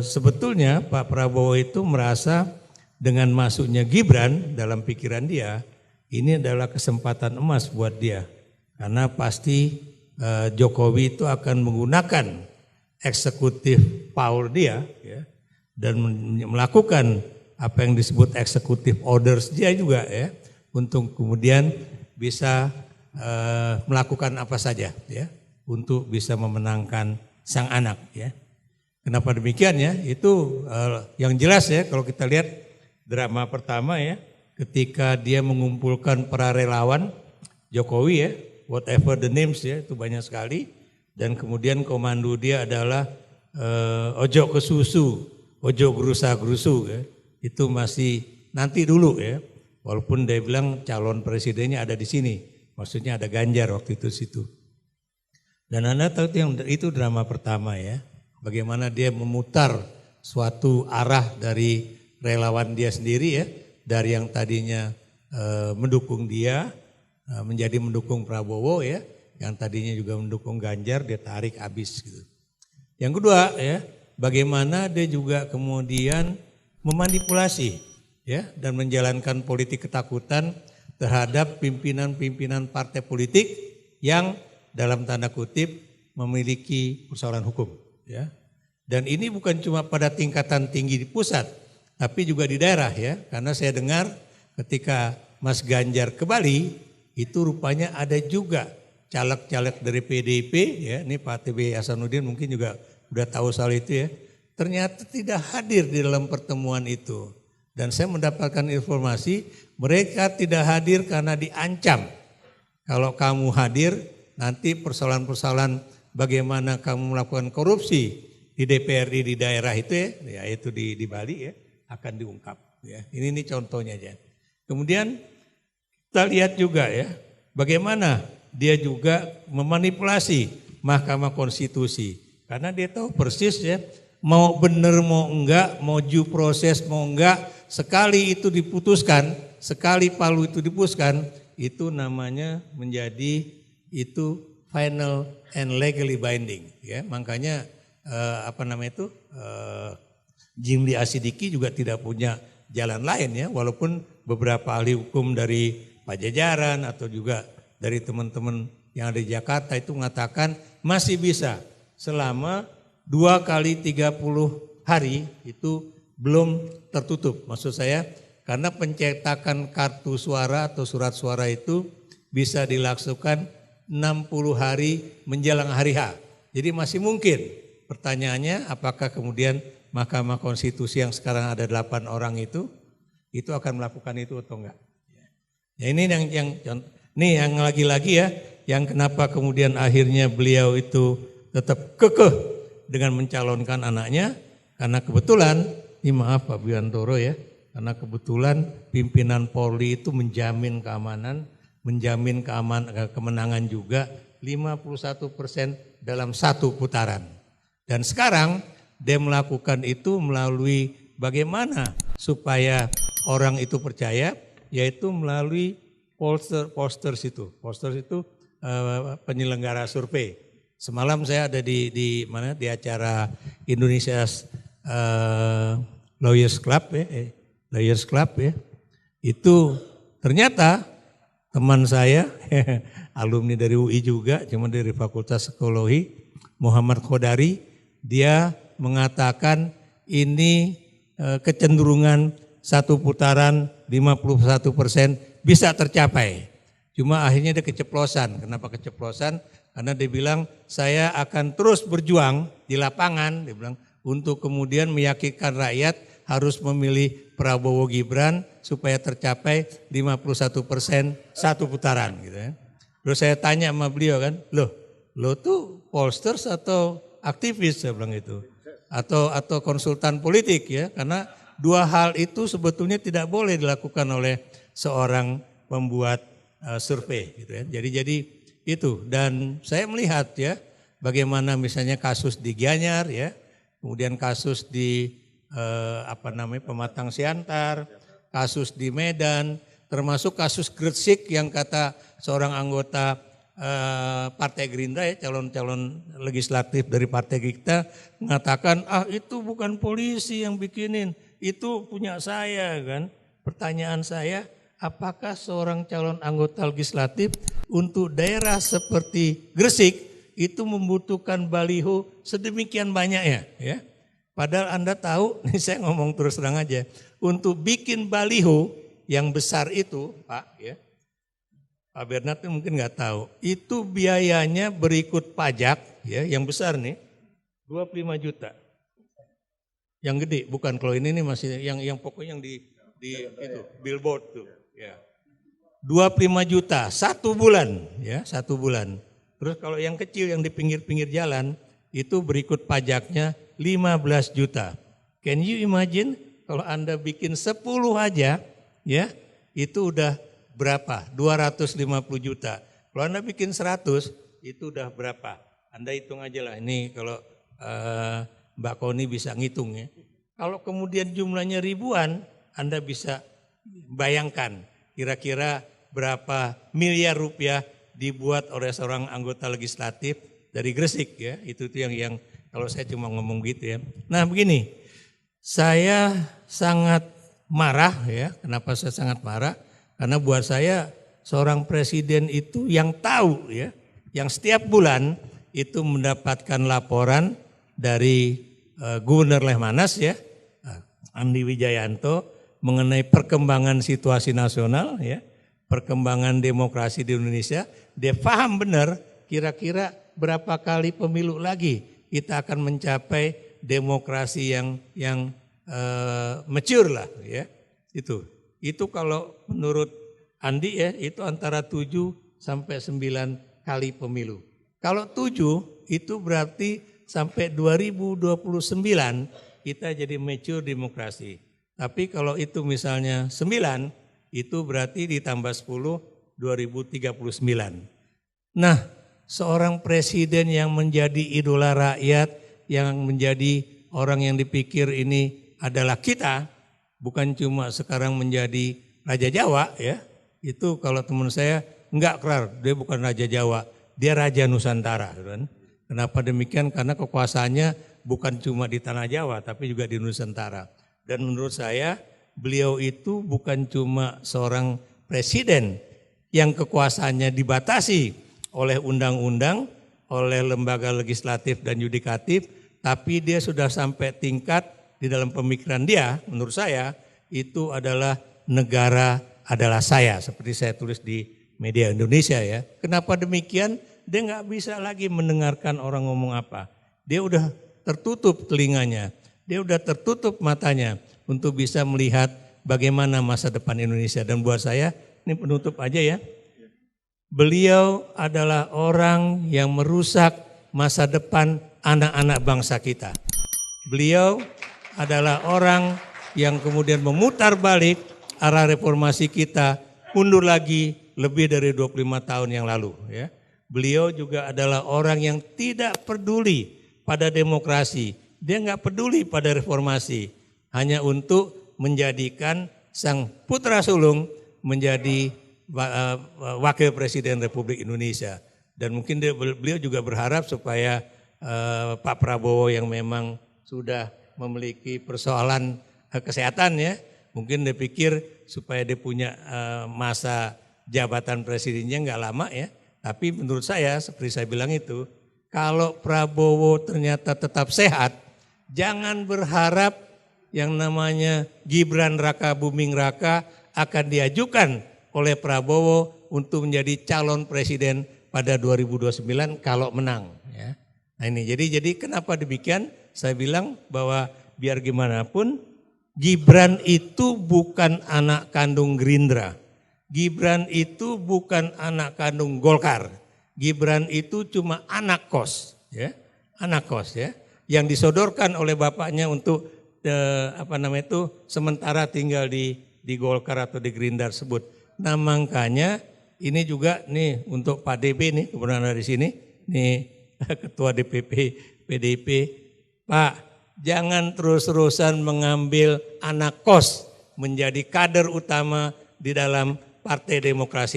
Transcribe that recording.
sebetulnya Pak Prabowo itu merasa dengan masuknya Gibran dalam pikiran dia, ini adalah kesempatan emas buat dia. Karena pasti Jokowi itu akan menggunakan eksekutif power dia ya, dan melakukan apa yang disebut executive orders dia juga ya, untuk kemudian bisa melakukan apa saja ya, untuk bisa memenangkan sang anak ya. Kenapa demikian ya? Itu yang jelas ya, kalau kita lihat drama pertama ya, ketika dia mengumpulkan para relawan Jokowi ya, whatever the names ya, itu banyak sekali. Dan kemudian komando dia adalah ojo ke susu, ojo gerusa-gerusu ya. Itu masih nanti dulu ya. Walaupun dia bilang calon presidennya ada di sini. Maksudnya ada Ganjar waktu itu situ. Dan Anda tahu itu drama pertama ya. Bagaimana dia memutar suatu arah dari relawan dia sendiri ya. Dari yang tadinya mendukung dia menjadi mendukung Prabowo ya. Yang tadinya juga mendukung Ganjar dia tarik habis gitu. Yang kedua ya, bagaimana dia juga kemudian memanipulasi ya dan menjalankan politik ketakutan terhadap pimpinan-pimpinan partai politik yang dalam tanda kutip memiliki persoalan hukum ya. Dan ini bukan cuma pada tingkatan tinggi di pusat, tapi juga di daerah ya. Karena saya dengar ketika Mas Ganjar ke Bali, itu rupanya ada juga caleg-caleg dari PDIP ya. Ini Pak TB Hasanuddin mungkin juga udah tahu soal itu ya. Ternyata tidak hadir di dalam pertemuan itu. Dan saya mendapatkan informasi mereka tidak hadir karena diancam. Kalau kamu hadir nanti persoalan-persoalan bagaimana kamu melakukan korupsi di DPRD di daerah itu ya, yaitu di Bali ya, akan diungkap ya. Ini contohnya aja. Kemudian kita lihat juga ya, bagaimana dia juga memanipulasi Mahkamah Konstitusi. Karena dia tahu persis ya, mau benar mau enggak, mau due proses mau enggak, sekali itu diputuskan, sekali palu itu diputuskan, itu namanya menjadi itu final and legally binding ya. Makanya Jimli Asidiki juga tidak punya jalan lain ya, walaupun beberapa ahli hukum dari Pajajaran atau juga dari teman-teman yang ada di Jakarta itu mengatakan masih bisa selama 2 kali 30 hari itu belum tertutup. Maksud saya karena pencetakan kartu suara atau surat suara itu bisa dilakukan 60 hari menjelang hari H. Jadi masih mungkin. Pertanyaannya apakah kemudian Mahkamah Konstitusi yang sekarang ada 8 orang itu akan melakukan itu atau enggak? Ya ini yang lagi-lagi ya, yang kenapa kemudian akhirnya beliau itu tetap kekeh dengan mencalonkan anaknya, karena kebetulan, ini maaf Pak Biantoro ya, karena kebetulan pimpinan Polri itu menjamin keamanan, menjamin kemenangan juga 51% dalam satu putaran. Dan sekarang dia melakukan itu melalui bagaimana supaya orang itu percaya, yaitu melalui posters itu. Posters itu penyelenggara survei. Semalam saya ada di acara Indonesia Lawyers Club ya. Itu ternyata teman saya alumni dari UI juga, cuma dari Fakultas Psikologi, Muhammad Khodari, dia mengatakan ini kecenderungan satu putaran 51% bisa tercapai. Cuma akhirnya dia keceplosan. Kenapa keceplosan? Karena dia bilang saya akan terus berjuang di lapangan, dia bilang, untuk kemudian meyakinkan rakyat harus memilih Prabowo Gibran supaya tercapai 51% satu putaran gitu ya. Terus saya tanya sama beliau kan, lo tuh pollsters atau aktivis, saya bilang itu, atau konsultan politik ya, karena dua hal itu sebetulnya tidak boleh dilakukan oleh seorang pembuat survei gitu ya. Jadi itu, dan saya melihat ya bagaimana misalnya kasus di Gianyar ya, kemudian kasus di Pematang Siantar, kasus di Medan, termasuk kasus Gresik yang kata seorang anggota Partai Gerindra ya, calon-calon legislatif dari partai kita mengatakan itu bukan polisi yang bikinin, itu punya saya kan. Pertanyaan saya, apakah seorang calon anggota legislatif untuk daerah seperti Gresik itu membutuhkan baliho sedemikian banyaknya ya? Padahal Anda tahu, nih saya ngomong terus terang aja, untuk bikin baliho yang besar itu Pak ya, Pak Bernard mungkin nggak tahu, itu biayanya berikut pajak ya, yang besar nih 25 juta. Yang gede, bukan kalau ini nih masih yang pokoknya yang di itu billboard tuh ya. 25 juta 1 bulan ya, 1 bulan. Terus kalau yang kecil yang di pinggir-pinggir jalan itu berikut pajaknya 15 juta. Can you imagine kalau Anda bikin 10 aja ya, itu udah berapa? 250 juta. Kalau Anda bikin 100, itu udah berapa? Anda hitung aja lah. Ini kalau Mbak Koni bisa ngitung ya. Kalau kemudian jumlahnya ribuan, Anda bisa bayangkan kira-kira berapa miliar rupiah dibuat oleh seorang anggota legislatif dari Gresik ya. Itu tuh yang kalau saya cuma ngomong gitu ya. Nah begini, saya sangat marah ya. Kenapa saya sangat marah? Karena buat saya seorang presiden itu yang tahu ya, yang setiap bulan itu mendapatkan laporan dari Gubernur Lehmanas ya, Andi Wijayanto mengenai perkembangan situasi nasional ya, perkembangan demokrasi di Indonesia. Dia paham benar kira-kira berapa kali pemilu lagi kita akan mencapai demokrasi yang mature lah ya. Itu kalau menurut Andi ya, itu antara 7 sampai 9 kali pemilu. Kalau 7 itu berarti sampai 2029 kita jadi mature demokrasi. Tapi kalau itu misalnya 9, itu berarti ditambah 10, 2039. Nah, seorang presiden yang menjadi idola rakyat, yang menjadi orang yang dipikir ini adalah kita, bukan cuma sekarang menjadi Raja Jawa ya, itu kalau teman saya enggak kelar, dia bukan Raja Jawa, dia Raja Nusantara kan. Kenapa demikian? Karena kekuasaannya bukan cuma di tanah Jawa tapi juga di Nusantara. Dan menurut saya beliau itu bukan cuma seorang presiden yang kekuasaannya dibatasi oleh undang-undang, oleh lembaga legislatif dan yudikatif, tapi dia sudah sampai tingkat di dalam pemikiran dia, menurut saya itu adalah negara adalah saya, seperti saya tulis di media Indonesia ya. Kenapa demikian? Dia nggak bisa lagi mendengarkan orang ngomong apa. Dia udah tertutup telinganya, dia udah tertutup matanya untuk bisa melihat bagaimana masa depan Indonesia. Dan buat saya, ini penutup aja ya. Beliau adalah orang yang merusak masa depan anak-anak bangsa kita. Beliau adalah orang yang kemudian memutar balik arah reformasi kita mundur lagi lebih dari 25 tahun yang lalu ya. Beliau juga adalah orang yang tidak peduli pada demokrasi. Dia nggak peduli pada reformasi. Hanya untuk menjadikan sang putra sulung menjadi wakil presiden Republik Indonesia. Dan mungkin beliau juga berharap supaya Pak Prabowo yang memang sudah memiliki persoalan kesehatan ya. Mungkin dia pikir supaya dia punya masa jabatan presidennya nggak lama ya. Tapi menurut saya seperti saya bilang itu, kalau Prabowo ternyata tetap sehat, jangan berharap yang namanya Gibran Raka Buming Raka akan diajukan oleh Prabowo untuk menjadi calon presiden pada 2029 kalau menang. Ya. Nah ini jadi kenapa demikian? Saya bilang bahwa biar gimana pun Gibran itu bukan anak kandung Gerindra. Gibran itu bukan anak kandung Golkar. Gibran itu cuma anak kos, ya, anak kos ya, yang disodorkan oleh bapaknya untuk sementara tinggal di Golkar atau di Gerindra tersebut. Nah makanya ini juga nih untuk Pak DB nih, kebetulan dari sini, nih Ketua DPP PDIP, Pak jangan terus-terusan mengambil anak kos menjadi kader utama di dalam Partai Demokrasi.